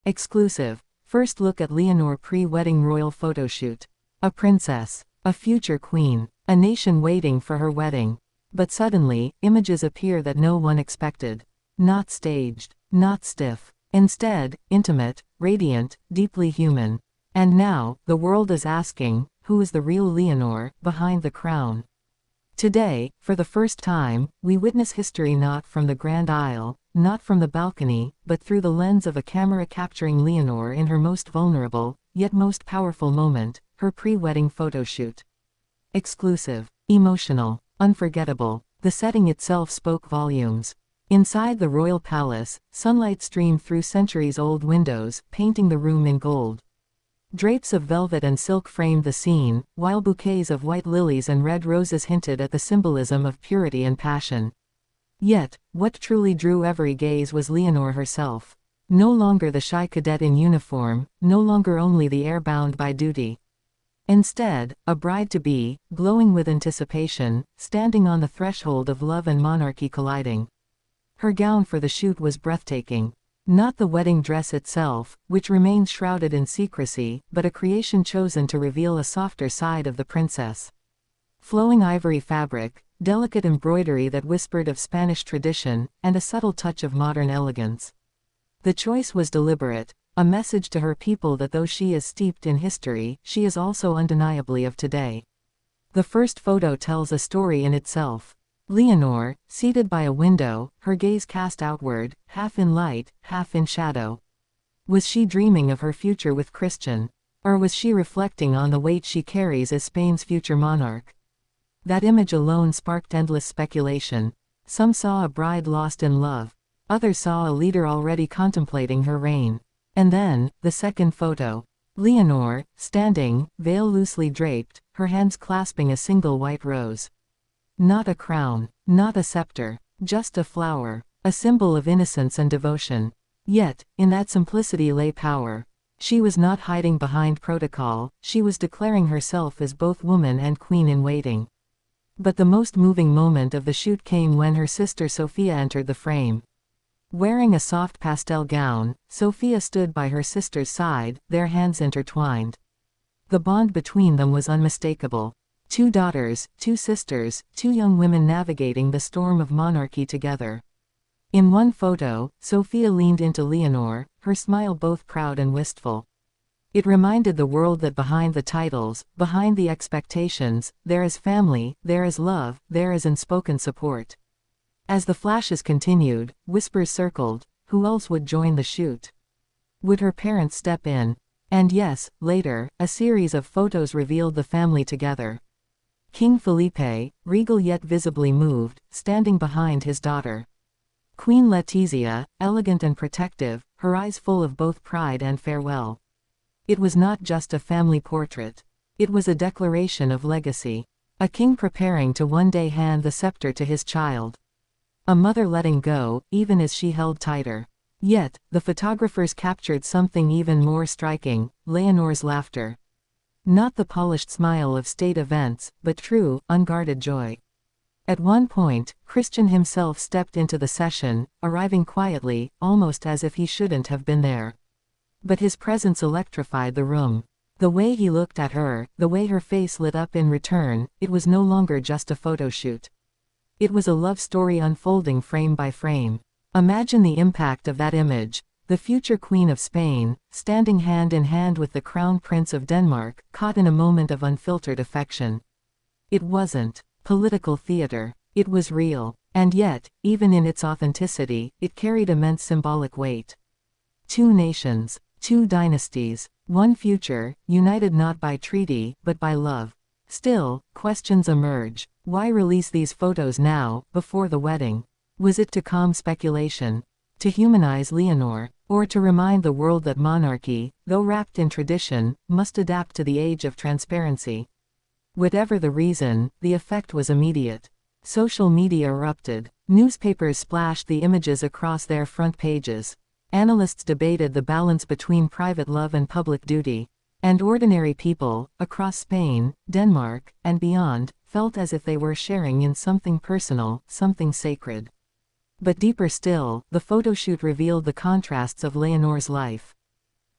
Exclusive. First look at Leonor pre-wedding royal photoshoot. A princess. A future queen. A nation waiting for her wedding. But suddenly, images appear that no one expected. Not staged. Not stiff. Instead, intimate, radiant, deeply human. And now, the world is asking, who is the real Leonor, behind the crown? Today, for the first time, we witness history not from the grand aisle, not from the balcony, but through the lens of a camera capturing Leonor in her most vulnerable, yet most powerful moment, her pre-wedding photoshoot. Exclusive. Emotional. Unforgettable. The setting itself spoke volumes. Inside the royal palace, sunlight streamed through centuries-old windows, painting the room in gold. Drapes of velvet and silk framed the scene, while bouquets of white lilies and red roses hinted at the symbolism of purity and passion. Yet, what truly drew every gaze was Leonor herself. No longer the shy cadet in uniform, no longer only the heir bound by duty. Instead, a bride-to-be, glowing with anticipation, standing on the threshold of love and monarchy colliding. Her gown for the shoot was breathtaking. Not the wedding dress itself, which remains shrouded in secrecy, but a creation chosen to reveal a softer side of the princess. Flowing ivory fabric, delicate embroidery that whispered of Spanish tradition, and a subtle touch of modern elegance. The choice was deliberate, a message to her people that though she is steeped in history, she is also undeniably of today. The first photo tells a story in itself. Leonor, seated by a window, her gaze cast outward, half in light, half in shadow. Was she dreaming of her future with Christian? Or was she reflecting on the weight she carries as Spain's future monarch? That image alone sparked endless speculation. Some saw a bride lost in love. Others saw a leader already contemplating her reign. And then, the second photo. Leonor, standing, veil loosely draped, her hands clasping a single white rose. Not a crown, not a scepter, just a flower, a symbol of innocence and devotion. Yet, in that simplicity lay power. She was not hiding behind protocol, she was declaring herself as both woman and queen in waiting. But the most moving moment of the shoot came when her sister Sophia entered the frame. Wearing a soft pastel gown, Sophia stood by her sister's side, their hands intertwined. The bond between them was unmistakable. Two daughters, two sisters, two young women navigating the storm of monarchy together. In one photo, Sophia leaned into Leonor, her smile both proud and wistful. It reminded the world that behind the titles, behind the expectations, there is family, there is love, there is unspoken support. As the flashes continued, whispers circled, who else would join the shoot? Would her parents step in? And yes, later, a series of photos revealed the family together. King Felipe, regal yet visibly moved, standing behind his daughter. Queen Letizia, elegant and protective, her eyes full of both pride and farewell. It was not just a family portrait. It was a declaration of legacy. A king preparing to one day hand the scepter to his child. A mother letting go, even as she held tighter. Yet, the photographers captured something even more striking, Leonor's laughter. Not the polished smile of state events, but true, unguarded joy. At one point, Christian himself stepped into the session, arriving quietly, almost as if he shouldn't have been there. But his presence electrified the room. The way he looked at her, the way her face lit up in return, it was no longer just a photoshoot. It was a love story unfolding frame by frame. Imagine the impact of that image. The future Queen of Spain, standing hand in hand with the Crown Prince of Denmark, caught in a moment of unfiltered affection. It wasn't political theater. It was real. And yet, even in its authenticity, it carried immense symbolic weight. Two nations, two dynasties, one future, united not by treaty, but by love. Still, questions emerge. Why release these photos now, before the wedding? Was it to calm speculation? To humanize Leonor? Or to remind the world that monarchy, though wrapped in tradition, must adapt to the age of transparency? Whatever the reason, the effect was immediate. Social media erupted. Newspapers splashed the images across their front pages. Analysts debated the balance between private love and public duty. And ordinary people, across Spain, Denmark, and beyond, felt as if they were sharing in something personal, something sacred. But deeper still, the photoshoot revealed the contrasts of Leonor's life.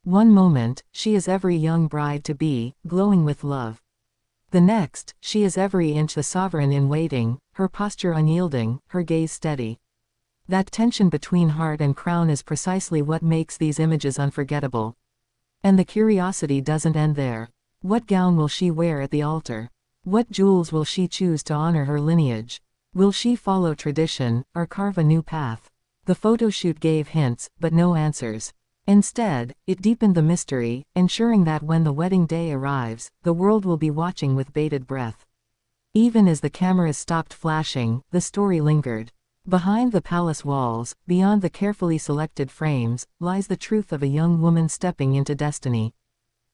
One moment, she is every young bride-to-be, glowing with love. The next, she is every inch the sovereign in waiting, her posture unyielding, her gaze steady. That tension between heart and crown is precisely what makes these images unforgettable. And the curiosity doesn't end there. What gown will she wear at the altar? What jewels will she choose to honor her lineage? Will she follow tradition, or carve a new path? The photoshoot gave hints, but no answers. Instead, it deepened the mystery, ensuring that when the wedding day arrives, the world will be watching with bated breath. Even as the cameras stopped flashing, the story lingered. Behind the palace walls, beyond the carefully selected frames, lies the truth of a young woman stepping into destiny.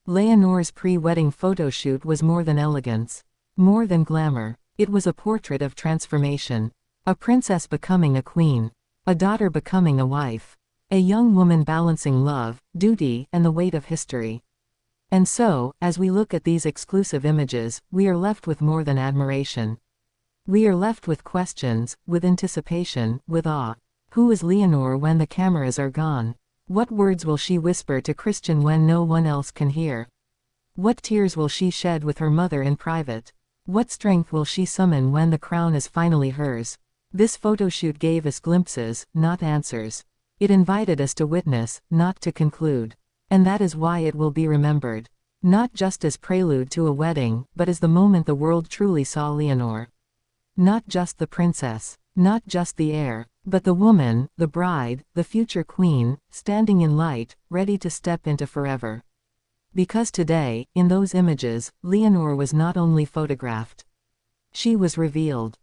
Leonor's pre-wedding photoshoot was more than elegance. More than glamour. It was a portrait of transformation. A princess becoming a queen. A daughter becoming a wife. A young woman balancing love, duty, and the weight of history. And so, as we look at these exclusive images, we are left with more than admiration. We are left with questions, with anticipation, with awe. Who is Leonor when the cameras are gone? What words will she whisper to Christian when no one else can hear? What tears will she shed with her mother in private? What strength will she summon when the crown is finally hers? This photoshoot gave us glimpses, not answers. It invited us to witness, not to conclude. And that is why it will be remembered. Not just as prelude to a wedding, but as the moment the world truly saw Leonor. Not just the princess, not just the heir, but the woman, the bride, the future queen, standing in light, ready to step into forever. Because today, in those images, Leonor was not only photographed. She was revealed.